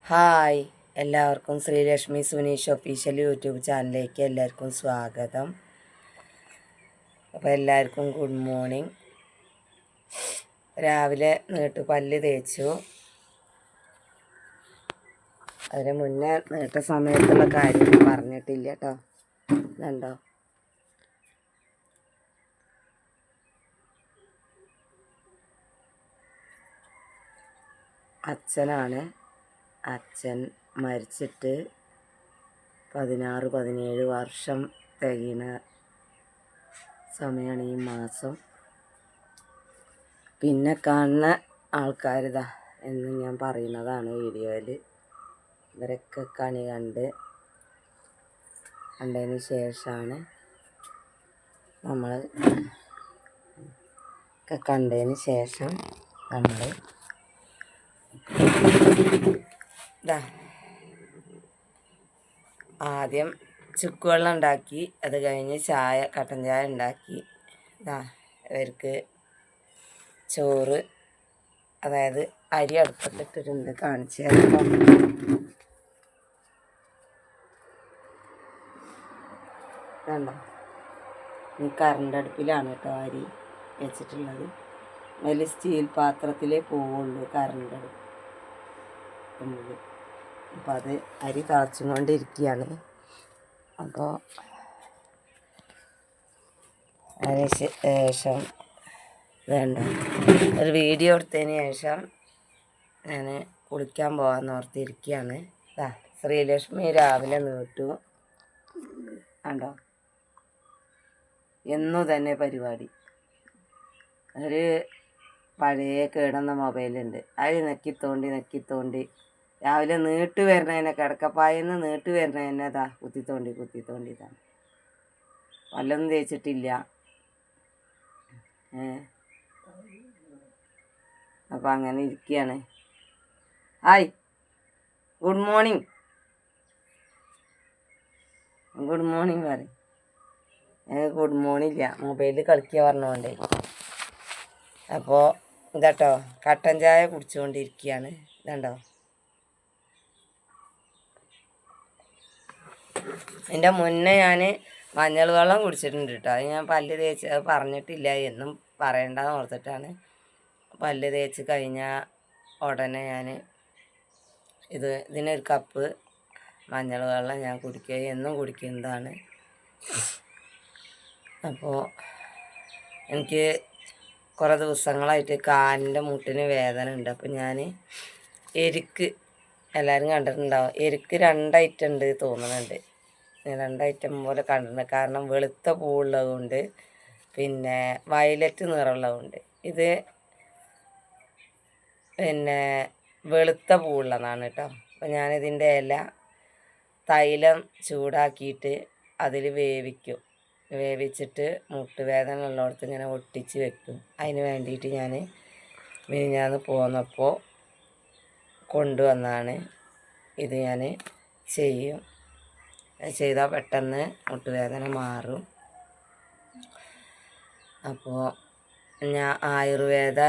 Hi, എല്ലാവർക്കും Sreelakshmi Suneesh official YouTube ചാനലിലേക്ക് എല്ലാവർക്കും സ്വാഗതം. അപ്പോൾ എല്ലാവർക്കും ഗുഡ് മോർണിംഗ്. രാവിലെ പല്ല് തേച്ചു. അതിന് മുന്നേ നീട്ട സമയത്തുള്ള കാര്യം പറഞ്ഞിട്ടില്ല കേട്ടോ. ഇതുണ്ടോ, അച്ഛനാണ്. അച്ഛൻ മരിച്ചിട്ട് 16-17 വർഷം തികയുന്ന സമയമാണ് ഈ മാസം. പിന്നെ കാണുന്ന ആൾക്കാരിതാ എന്ന് ഞാൻ പറയുന്നതാണ് വീഡിയോയിൽ. ഇവരൊക്കെ കണ്ടതിന് ശേഷമാണ് നമ്മൾ ആദ്യം ചുക്കുവെള്ളം ഉണ്ടാക്കി, അത് കഴിഞ്ഞ് കട്ടൻ ചായ ഉണ്ടാക്കി. ഇവർക്ക് ചോറ്, അതായത് അരി അടുപ്പത്തിട്ടിട്ടുണ്ട്, കാണിച്ചു തരാം. കണ്ടോ, ഈ കറണ്ട് അടുപ്പിലാണ് കേട്ടോ അരി വെച്ചിട്ടുള്ളത്. അതിൽ സ്റ്റീൽ പാത്രത്തിലേ പോവുള്ളൂ കറണ്ട് അടുപ്പ്. അപ്പോൾ അത് അരി തിളച്ചും കൊണ്ടിരിക്കുകയാണ്. അപ്പോൾ അതിന് ശേഷം വേണ്ട ഒരു വീഡിയോ എടുത്തതിന് ശേഷം ഞാൻ കുളിക്കാൻ പോകാമെന്ന് ഓർത്തിരിക്കുകയാണ്. ശ്രീലക്ഷ്മി രാവിലെ നീട്ടു. കണ്ടോ, എന്നും തന്നെ പരിപാടി. ഒരു പഴയ കേടുന്ന മൊബൈലുണ്ട്, അത് നെക്കിത്തോണ്ടി രാവിലെ നീട്ട് വരുന്നതിനെ, കിടക്കപ്പായെന്ന് നീട്ട് വരുന്നതിനെ കുത്തിത്തോണ്ടി ഇതാണ്. പല്ലൊന്നും തേച്ചിട്ടില്ല. അപ്പം അങ്ങനെ ഇരിക്കുകയാണ്. ഹായ്, ഗുഡ് മോർണിംഗ് പറയും. ഗുഡ് മോർണിംഗ് ഇല്ല, മൊബൈലിൽ കളിക്കുക പറഞ്ഞോണ്ടേ. അപ്പോൾ ഇതാട്ടോ, കട്ടൻ ചായ കുടിച്ചുകൊണ്ടിരിക്കുകയാണ്. ഇതുണ്ടോ, എൻ്റെ മുന്നേ ഞാൻ മഞ്ഞൾ വെള്ളം കുടിച്ചിട്ടുണ്ട് കേട്ടോ. അത് ഞാൻ പല്ല് തേച്ച് പറഞ്ഞിട്ടില്ല, എന്നും പറയണ്ടെന്ന് ഓർത്തിട്ടാണ്. പല്ല് തേച്ച് കഴിഞ്ഞാൽ ഉടനെ ഞാൻ ഇതിനൊരു കപ്പ് മഞ്ഞൾ വെള്ളം ഞാൻ കുടിക്കുക, എന്നും കുടിക്കുന്നതാണ്. അപ്പോൾ എനിക്ക് കുറേ ദിവസങ്ങളായിട്ട് കാലിൻ്റെ മുട്ടിന് വേദന ഉണ്ട്. അപ്പോൾ ഞാൻ എരിക്ക്, എല്ലാവരും കണ്ടിട്ടുണ്ടാവും, എരിക്ക് 2 ഐറ്റം ഉണ്ട് തോന്നുന്നുണ്ട്. 2 ഐറ്റം പോലെ കണ്ടിട്ടുണ്ട്. കാരണം വെളുത്ത പൂവുള്ളതുകൊണ്ട് പിന്നെ വയലറ്റ് നിറമുള്ളതുകൊണ്ട്. ഇത് പിന്നെ വെളുത്ത പൂവുള്ളതാണ് കേട്ടോ. അപ്പോൾ ഞാനിതിൻ്റെ ഇല തൈലം ചൂടാക്കിയിട്ട് അതിൽ വേവിച്ചിട്ട് മുട്ടുവേദന ഉള്ളിടത്ത് ഇങ്ങനെ ഒട്ടിച്ച് വെക്കും. അതിന് വേണ്ടിയിട്ട് ഞാൻ മിനിഞ്ഞാന്ന് പോന്നപ്പോൾ കൊണ്ടുവന്നാണ്. ഇത് ഞാൻ ചെയ്താൽ പെട്ടെന്ന് മുട്ടുവേദന മാറും. അപ്പോൾ ഞാൻ ആയുർവേദ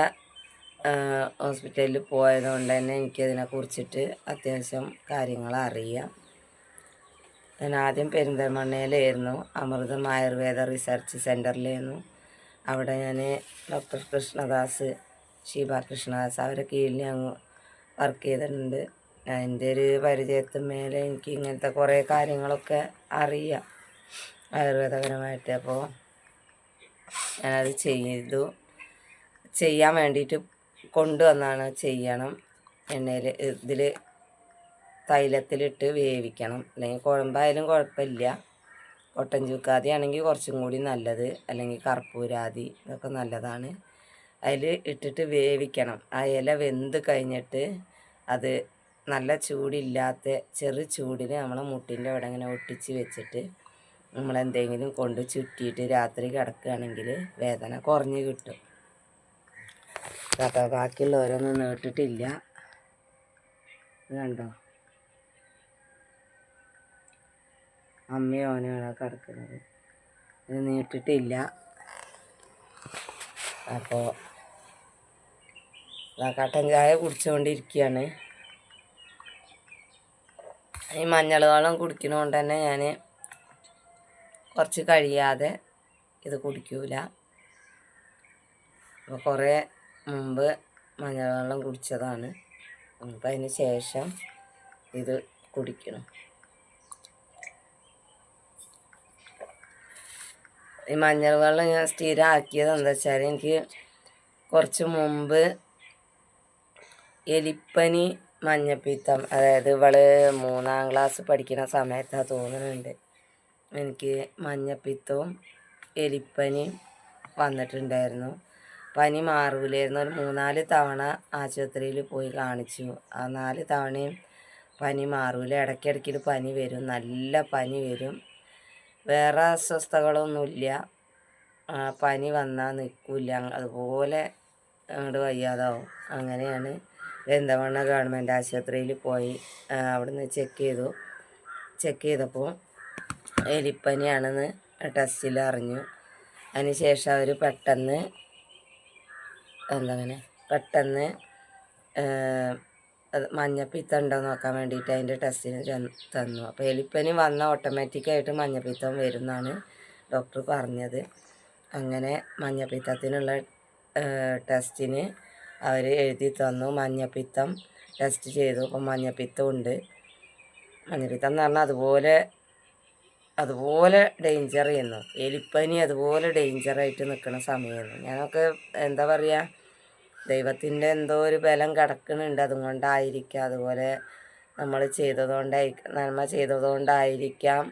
ഹോസ്പിറ്റലിൽ പോയതുകൊണ്ട് തന്നെ എനിക്കതിനെക്കുറിച്ചിട്ട് അത്യാവശ്യം കാര്യങ്ങൾ അറിയാം. ഞാൻ ആദ്യം പെരിന്തൽമണ്ണയിലായിരുന്നു, അമൃതം ആയുർവേദ റിസർച്ച് സെൻറ്ററിലായിരുന്നു. അവിടെ ഞാൻ ഡോക്ടർ കൃഷ്ണദാസ്, ഷീബ കൃഷ്ണദാസ്, അവരെ കീഴിൽ ഞാൻ വർക്ക് ചെയ്തിട്ടുണ്ട്. എൻ്റെ ഒരു പരിചയത്തിന്മേലെ എനിക്ക് ഇങ്ങനത്തെ കുറേ കാര്യങ്ങളൊക്കെ അറിയാം ആയുർവേദപരമായിട്ട്. അപ്പോൾ ഞാനത് ചെയ്യാൻ വേണ്ടിയിട്ട് കൊണ്ടുവന്നാണ്. ഇതിൽ തൈലത്തിലിട്ട് വേവിക്കണം, അല്ലെങ്കിൽ കുഴമ്പായാലും കുഴപ്പമില്ല. കൊട്ടൻ ചൂക്കാതി ആണെങ്കിൽ കുറച്ചും കൂടി നല്ലത്, അല്ലെങ്കിൽ കർപ്പൂരാതി, ഇതൊക്കെ നല്ലതാണ്. അതിൽ ഇട്ടിട്ട് വേവിക്കണം. ആ ഇല വെന്ത് കഴിഞ്ഞിട്ട് അത് നല്ല ചൂടില്ലാത്ത ചെറു ചൂടിൽ നമ്മളെ മുട്ടിൻ്റെ അവിടെ ഇങ്ങനെ ഒട്ടിച്ച് വെച്ചിട്ട് നമ്മളെന്തെങ്കിലും കൊണ്ട് ചുറ്റിയിട്ട് രാത്രി കിടക്കുകയാണെങ്കിൽ വേദന കുറഞ്ഞ് കിട്ടും കേട്ടോ. ബാക്കിയുള്ളവരൊന്നും നീട്ടിട്ടില്ല. ഇത് കണ്ടോ, അമ്മയും ഓനാണ് കിടക്കുന്നത്. ഇത് നീട്ടിട്ടില്ല. അപ്പോൾ കട്ടൻ ചായ കുടിച്ചുകൊണ്ടിരിക്കുകയാണ്. ഈ മഞ്ഞൾ വെള്ളം കുടിക്കണോണ്ട് തന്നെ ഞാൻ കുറച്ച് കഴിയാതെ ഇത് കുടിക്കൂല. അപ്പോൾ കുറേ മുമ്പ് മഞ്ഞൾ വെള്ളം കുടിച്ചതാണ്. അപ്പം അതിന് ശേഷം ഇത് കുടിക്കണം. ഈ മഞ്ഞൾ വെള്ളം ഞാൻ സ്ഥിരമാക്കിയത് എന്താ വെച്ചാൽ, എനിക്ക് കുറച്ച് മുമ്പ് എലിപ്പനി, മഞ്ഞപ്പിത്തം, അതായത് ഇവള് 3ാം ക്ലാസ് പഠിക്കുന്ന സമയത്താണ് തോന്നുന്നുണ്ട്, എനിക്ക് മഞ്ഞപ്പിത്തവും എലിപ്പനിയും വന്നിട്ടുണ്ടായിരുന്നു. പനി മാറൂലായിരുന്നു. ഒരു 3-4 തവണ ആശുപത്രിയിൽ പോയി കാണിച്ചു. ആ 4 തവണയും പനി മാറൂല. ഇടയ്ക്കിടയ്ക്ക് പനി വരും, നല്ല പനി വരും. വേറെ അസ്വസ്ഥതകളൊന്നുമില്ല. പനി വന്നാൽ നിൽക്കില്ല, അതുപോലെ അങ്ങോട്ട് വയ്യാതാവും. അങ്ങനെയാണ് പെരിന്തൽമണ്ണ ഗവൺമെൻറ് ആശുപത്രിയിൽ പോയി അവിടുന്ന് ചെക്ക് ചെയ്തപ്പോൾ എലിപ്പനിയാണെന്ന് ടെസ്റ്റിൽ അറിഞ്ഞു. അതിന് ശേഷം അവർ പെട്ടെന്ന് മഞ്ഞപ്പിത്തം ഉണ്ടോ നോക്കാൻ വേണ്ടിയിട്ട് അതിൻ്റെ ടെസ്റ്റിന് തന്നു. അപ്പോൾ എലിപ്പനി വന്നാൽ ഓട്ടോമാറ്റിക്കായിട്ട് മഞ്ഞപ്പിത്തം വരുമെന്നാണ് ഡോക്ടർ പറഞ്ഞത്. അങ്ങനെ മഞ്ഞപ്പിത്തത്തിനുള്ള ടെസ്റ്റിന് അവർ എഴുതി തന്നു. മഞ്ഞപ്പിത്തം ടെസ്റ്റ് ചെയ്തു. അപ്പോൾ മഞ്ഞപ്പിത്തം ഉണ്ട്. മഞ്ഞപ്പിത്തം എന്ന് പറഞ്ഞാൽ അതുപോലെ ഡേഞ്ചർ ചെയ്യുന്നു. എലിപ്പനി അതുപോലെ ഡേഞ്ചറായിട്ട് നിൽക്കുന്ന സമയമായിരുന്നു. ഞാനൊക്കെ എന്താ പറയുക, ദൈവത്തിൻ്റെ എന്തോ ഒരു ബലം കിടക്കുന്നുണ്ട്, അതുകൊണ്ടായിരിക്കാം. അതുപോലെ നമ്മൾ നന്മ ചെയ്തതുകൊണ്ടായിരിക്കാം,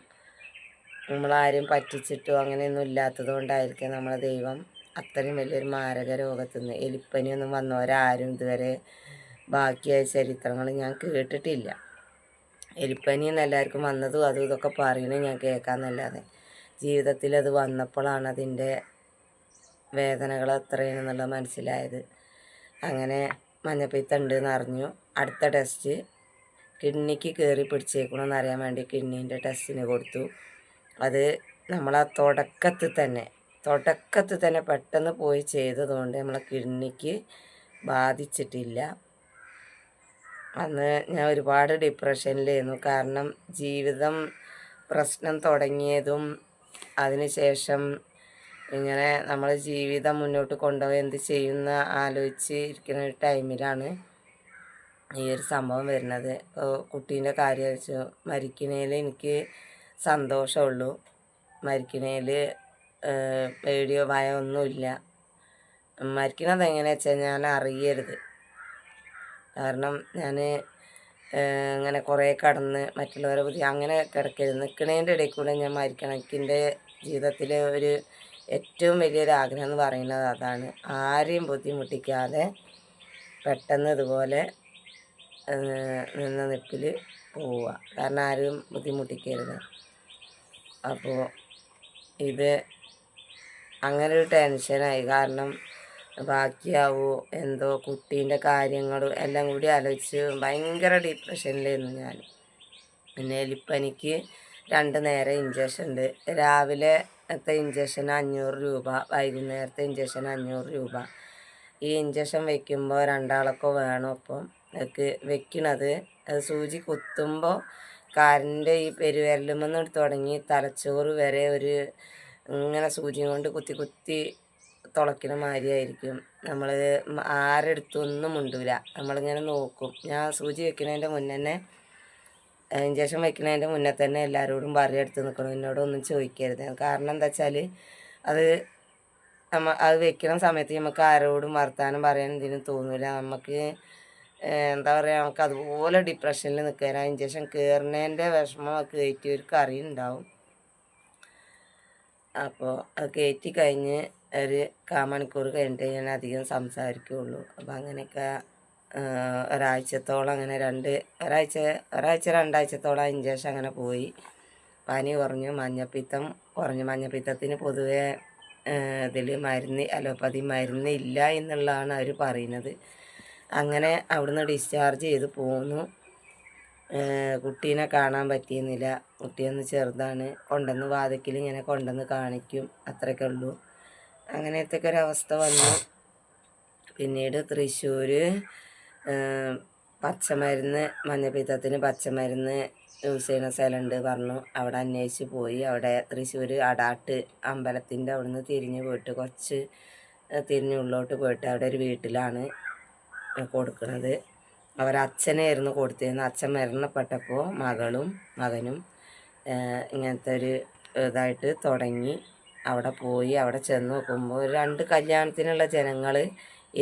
നമ്മളാരും പറ്റിച്ചിട്ടോ അങ്ങനെയൊന്നും ഇല്ലാത്തത് കൊണ്ടായിരിക്കാം നമ്മളെ ദൈവം അത്രയും വലിയൊരു മാരക രോഗത്തിൽ നിന്ന്, എലിപ്പനിയൊന്നും വന്നവരാരും ഇതുവരെ ബാക്കിയായ ചരിത്രങ്ങൾ ഞാൻ കേട്ടിട്ടില്ല. എലിപ്പനിന്ന് എല്ലാവർക്കും വന്നതും അതും ഇതൊക്കെ പറയുന്നത് ഞാൻ കേൾക്കാമെന്നല്ലാതെ, ജീവിതത്തിൽ അത് വന്നപ്പോഴാണ് അതിൻ്റെ വേദനകൾ എത്രയാണെന്നുള്ളത് മനസ്സിലായത്. അങ്ങനെ മഞ്ഞപ്പിത്തം ഉണ്ടെന്ന് അറിഞ്ഞു. അടുത്ത ടെസ്റ്റ് കിഡ്നിക്ക് കയറി പിടിച്ചേക്കണമെന്ന് അറിയാൻ വേണ്ടി കിഡ്നീൻ്റെ ടെസ്റ്റിന് കൊടുത്തു. അത് നമ്മളാ തുടക്കത്തിൽ തന്നെ പെട്ടെന്ന് പോയി ചെയ്തതുകൊണ്ട് നമ്മളെ കിഡ്നിക്ക് ബാധിച്ചിട്ടില്ല. അന്ന് ഞാൻ ഒരുപാട് ഡിപ്രഷനിലായിരുന്നു. കാരണം ജീവിതം പ്രശ്നം തുടങ്ങിയതും അതിനുശേഷം ഇങ്ങനെ നമ്മൾ ജീവിതം മുന്നോട്ട് കൊണ്ടുപോയി എന്ത് ചെയ്യുന്ന ആലോചിച്ച് ഇരിക്കുന്ന ഒരു ടൈമിലാണ് ഈ ഒരു സംഭവം വരുന്നത്. കുട്ടീൻ്റെ കാര്യം വെച്ചു മരിക്കണേൽ എനിക്ക് സന്തോഷമുള്ളൂ. മരിക്കണേൽ പേടിയോ ഭയമോ ഒന്നുമില്ല. മരിക്കണത് എങ്ങനെയാ വെച്ചാൽ ഞാൻ അറിയരുത്. കാരണം ഞാൻ അങ്ങനെ കുറേ കടന്ന് മറ്റുള്ളവരെ ബുദ്ധി അങ്ങനെ കിടക്കരുത്. നിൽക്കണേൻ്റെ ഇടയിൽ കൂടെ ഞാൻ മരിക്കണം. എൻ്റെ ജീവിതത്തിലെ ഒരു ഏറ്റവും വലിയൊരു ആഗ്രഹം എന്ന് പറയുന്നത് അതാണ്. ആരെയും ബുദ്ധിമുട്ടിക്കാതെ പെട്ടെന്ന് ഇതുപോലെ നിന്ന നിപ്പിൽ പോവുക. കാരണം ആരും ബുദ്ധിമുട്ടിക്കരുത്. അപ്പോൾ ഇത് അങ്ങനെ ഒരു ടെൻഷനായി. കാരണം ബാക്കിയാവോ എന്തോ, കുട്ടീൻ്റെ കാര്യങ്ങളും എല്ലാം കൂടി ആലോചിച്ച് ഭയങ്കര ഡിപ്രഷനിലായിരുന്നു ഞാൻ. പിന്നെ എലിപ്പനിക്ക് 2 നേരം ഇഞ്ചക്ഷൻ ഉണ്ട്. രാവിലത്തെ ഇഞ്ചക്ഷന് 500 രൂപ, വൈകുന്നേരത്തെ ഇഞ്ചക്ഷന് 500 രൂപ. ഈ ഇഞ്ചക്ഷൻ വയ്ക്കുമ്പോൾ 2 ആളൊക്കെ വേണം. അപ്പം വെക്കണത് അത് സൂചി കുത്തുമ്പോൾ കാലിൻ്റെ ഈ പെരുവിരലുമെന്ന് തുടങ്ങി തലച്ചോറ് വരെ ഇങ്ങനെ സൂചി കൊണ്ട് കുത്തി തുളയ്ക്കണ മാതിരിയായിരിക്കും. നമ്മൾ ആരെടുത്തൊന്നും മുണ്ടൂല, നമ്മളിങ്ങനെ നോക്കും. ഞാൻ സൂചി വെക്കുന്നതിൻ്റെ മുന്നേ ഇഞ്ചക്ഷൻ വയ്ക്കുന്നതിൻ്റെ മുന്നേ തന്നെ എല്ലാവരോടും എടുത്ത് നിൽക്കണം, എന്നോടൊന്നും ചോദിക്കരുത്. കാരണം എന്താ വെച്ചാൽ അത് വെക്കുന്ന സമയത്ത് നമുക്ക് ആരോടും വർത്താനം പറയാൻ ഇതിനും തോന്നില്ല. നമുക്ക് എന്താ പറയുക, നമുക്ക് അതുപോലെ ഡിപ്രഷനിൽ നിൽക്കാൻ ആ ഇഞ്ചക്ഷൻ കയറുന്നതിൻ്റെ വിഷമം കയറ്റിയവർക്ക് അറിയുന്നുണ്ടാവും. അപ്പോൾ അത് കയറ്റി കഴിഞ്ഞ് ഒരു 1/4 മണിക്കൂർ കഴിഞ്ഞിട്ട് ഞാൻ അധികം സംസാരിക്കുകയുള്ളൂ. അപ്പോൾ അങ്ങനെയൊക്കെ ഒരാഴ്ചത്തോളം അങ്ങനെ ഒരാഴ്ച 2 ആഴ്ചത്തോളം ഇഞ്ചക്ഷൻ അങ്ങനെ പോയി. പനി കുറഞ്ഞു, മഞ്ഞപ്പിത്തം കുറഞ്ഞു. മഞ്ഞപ്പിത്തത്തിന് പൊതുവെ ഇതിൽ അലോപ്പതി മരുന്നില്ല എന്നുള്ളതാണ് അവർ പറയുന്നത്. അങ്ങനെ അവിടുന്ന് ഡിസ്ചാർജ് ചെയ്ത് പോന്നു. കുട്ടീനെ കാണാൻ പറ്റിയിരുന്നില്ല. കുട്ടിയൊന്ന് ചെറുതാണ്. കൊണ്ടുവന്ന് വാതിക്കൽ ഇങ്ങനെ കൊണ്ടുവന്ന് കാണിക്കും, അത്രയൊക്കെ ഉള്ളൂ. അങ്ങനത്തെ ഒരവസ്ഥ വന്നു. പിന്നീട് തൃശ്ശൂർ പച്ചമരുന്ന് മഞ്ഞപ്പിത്തത്തിന് പച്ചമരുന്ന് യൂസ് ചെയ്യുന്ന സ്ഥലമുണ്ട് പറഞ്ഞു. അവിടെ അന്വേഷിച്ച് പോയി. അവിടെ തൃശ്ശൂർ അടാട്ട് അമ്പലത്തിൻ്റെ അവിടുന്ന് തിരിഞ്ഞ് പോയിട്ട് കുറച്ച് തിരിഞ്ഞ് ഉള്ളോട്ട് പോയിട്ട് അവിടെ ഒരു വീട്ടിലാണ് കൊടുക്കുന്നത്. അവരച്ഛനായിരുന്നു കൊടുത്തിരുന്നത്. അച്ഛൻ മരണപ്പെട്ടപ്പോൾ മകളും മകനും ഇങ്ങനത്തെ ഒരു ഇതായിട്ട് തുടങ്ങി. അവിടെ പോയി. അവിടെ ചെന്ന് നോക്കുമ്പോൾ 2 കല്യാണത്തിനുള്ള ജനങ്ങൾ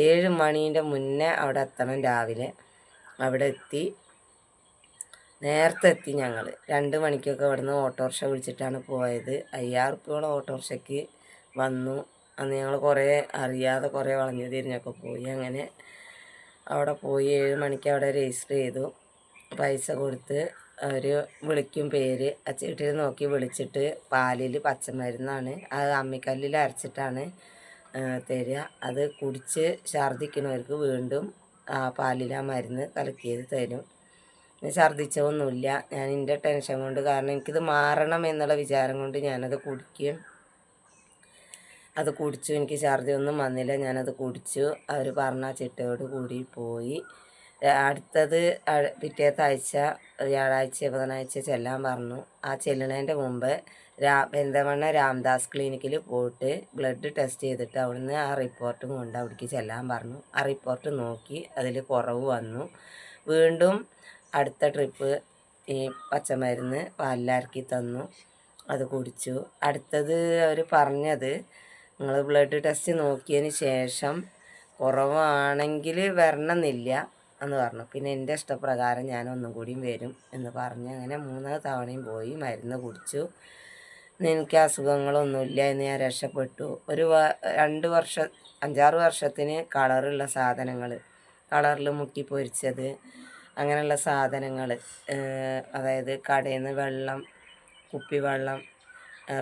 7 മണീൻ്റെ മുന്നേ അവിടെ എത്തണം. രാവിലെ അവിടെ എത്തി. നേരത്തെ എത്തി. ഞങ്ങൾ 2 മണിക്കൊക്കെ ഇവിടുന്ന് ഓട്ടോറിക്ഷ വിളിച്ചിട്ടാണ് പോയത്. 5000 റുപ്യോളം ഓട്ടോറിക്ഷയ്ക്ക് വന്നു. അന്ന് ഞങ്ങൾ കുറേ അറിയാതെ കുറേ വളഞ്ഞു തിരിഞ്ഞൊക്കെ പോയി. അങ്ങനെ അവിടെ പോയി 7 മണിക്ക് അവിടെ രജിസ്റ്റർ ചെയ്തു. പൈസ കൊടുത്ത് അവർ വിളിക്കും പേര്. ആ ചീട്ടിൽ നോക്കി വിളിച്ചിട്ട് പാലിൽ പച്ചമരുന്നാണ്, അത് അമ്മിക്കല്ലിൽ അരച്ചിട്ടാണ് തരിക. അത് കുടിച്ച് ഛർദ്ദിക്കുന്നവർക്ക് വീണ്ടും പാലിൽ ആ മരുന്ന് കലക്കിയത് തരും. ഛർദ്ദിച്ചതൊന്നുമില്ല. ഞാൻ എൻ്റെ ടെൻഷൻ കൊണ്ട്, കാരണം എനിക്കിത് മാറണം എന്നുള്ള വിചാരം കൊണ്ട് ഞാനത് കുടിക്കും. അത് കുടിച്ചു. എനിക്ക് ഛർദി ഒന്നും വന്നില്ല. ഞാനത് കുടിച്ചു. അവർ പറഞ്ഞ ചിട്ടയോട് കൂടി പോയി. അടുത്തത് പിറ്റേത്തെ ആഴ്ച വ്യാഴാഴ്ച ബുധനാഴ്ച ചെല്ലാൻ പറഞ്ഞു. ആ ചെല്ലണതിൻ്റെ മുമ്പ് പെരിന്തൽമണ്ണ രാംദാസ് ക്ലിനിക്കിൽ പോയിട്ട് ബ്ലഡ് ടെസ്റ്റ് ചെയ്തിട്ട് അവിടുന്ന് ആ റിപ്പോർട്ടും കൊണ്ട് അവിടേക്ക് ചെല്ലാൻ പറഞ്ഞു. ആ റിപ്പോർട്ട് നോക്കി അതിൽ കുറവ് വന്നു. വീണ്ടും അടുത്ത ട്രിപ്പ് ഈ പച്ചമരുന്ന് പാലിലാക്കി തന്നു. അത് കുടിച്ചു. അടുത്തത് അവർ പറഞ്ഞത്, നിങ്ങൾ ബ്ലഡ് ടെസ്റ്റ് നോക്കിയതിന് ശേഷം കുറവാണെങ്കിൽ വരണമെന്നില്ല എന്ന് പറഞ്ഞു. പിന്നെ എൻ്റെ ഇഷ്ടപ്രകാരം ഞാൻ ഒന്നും കൂടിയും വരും എന്ന് പറഞ്ഞ് അങ്ങനെ 3 തവണയും പോയി മരുന്ന് കുടിച്ചു. എനിക്ക് അസുഖങ്ങളൊന്നുമില്ല എന്ന് ഞാൻ രക്ഷപ്പെട്ടു. ഒരു 2 വർഷം 5-6 വർഷത്തിന് കളറുള്ള സാധനങ്ങൾ, കളറിൽ മുക്കി പൊരിച്ചത് അങ്ങനെയുള്ള സാധനങ്ങൾ, അതായത് കടയിൽ നിന്ന് വെള്ളം, കുപ്പിവെള്ളം,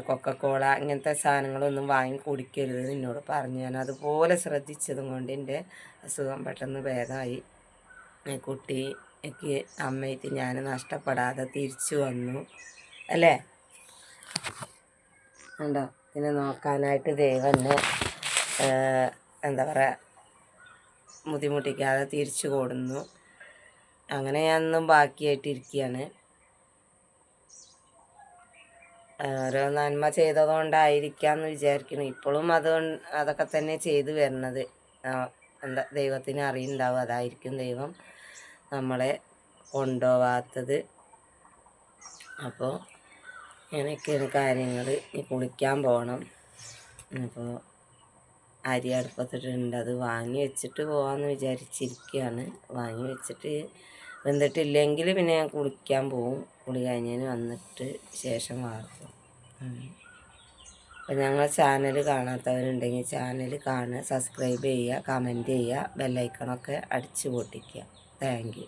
കൊക്കക്കോള ഇങ്ങനത്തെ സാധനങ്ങളൊന്നും വാങ്ങി കുടിക്കരുത് എന്നോട് പറഞ്ഞു. ഞാൻ അതുപോലെ ശ്രദ്ധിച്ചതും കൊണ്ട് എൻ്റെ അസുഖം പെട്ടെന്ന് ഭേദമായി. കുട്ടിക്ക് അമ്മയ്ക്ക് ഞാൻ നഷ്ടപ്പെടാതെ തിരിച്ചു വന്നു അല്ലേ. ഉണ്ടോ? പിന്നെ നോക്കാനായിട്ട് ദൈവം എന്നെ എന്താ പറയുക ബുദ്ധിമുട്ടിക്കാതെ തിരിച്ചു കൊടുന്നു. അങ്ങനെ ഞാനൊന്നും ബാക്കിയായിട്ടിരിക്കുകയാണ്. ഓരോ നന്മ ചെയ്തതുകൊണ്ടായിരിക്കാം എന്ന് വിചാരിക്കുന്നു. ഇപ്പോഴും അതൊക്കെ തന്നെ ചെയ്തു വരുന്നത്. എന്താ ദൈവത്തിന് അറിയുന്നുണ്ടാവും. അതായിരിക്കും ദൈവം നമ്മളെ കൊണ്ടുപോകാത്തത്. അപ്പോൾ ഇങ്ങനെയൊക്കെയാണ് കാര്യങ്ങൾ. ഇനി കുളിക്കാൻ പോകണം. അപ്പോൾ അരി അടുപ്പത്തിട്ടുണ്ട്. അത് വാങ്ങി വെച്ചിട്ട് പോകാമെന്ന് വിചാരിച്ചിരിക്കുകയാണ്. വാങ്ങി വെച്ചിട്ട് വെന്തിട്ടില്ലെങ്കിൽ പിന്നെ ഞാൻ കുളിക്കാൻ പോവും. കുളി കഴിഞ്ഞതിന് വന്നിട്ട് ശേഷം വാർക്കും. അപ്പോൾ ഞങ്ങൾ ചാനൽ കാണാത്തവരുണ്ടെങ്കിൽ ചാനൽ കാണുക, സബ്സ്ക്രൈബ് ചെയ്യുക, കമൻറ്റ് ചെയ്യുക, ബെല്ലൈക്കണൊക്കെ അടിച്ച് പൊട്ടിക്കുക. Thank U.